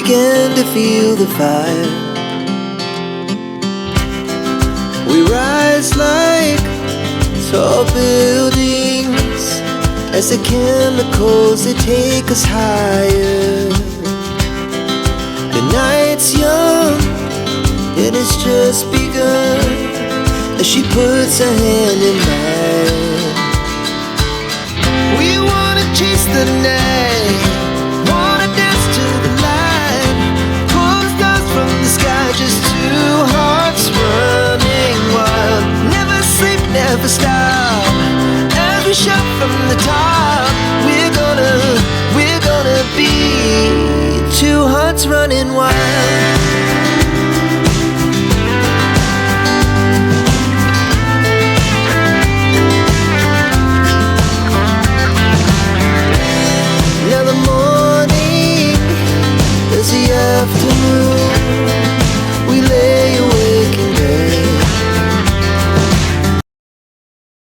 began to feel the fire. We rise like tall buildings as the chemicals, they take us higher. The night's young and it's just begun as she puts her hand in mine. We wanna chase the night, wanna dance to the light, pull the stars from the sky, just two hearts running wild. Never sleep, never stop, as we shout from the top. We're gonna be two hearts running wild.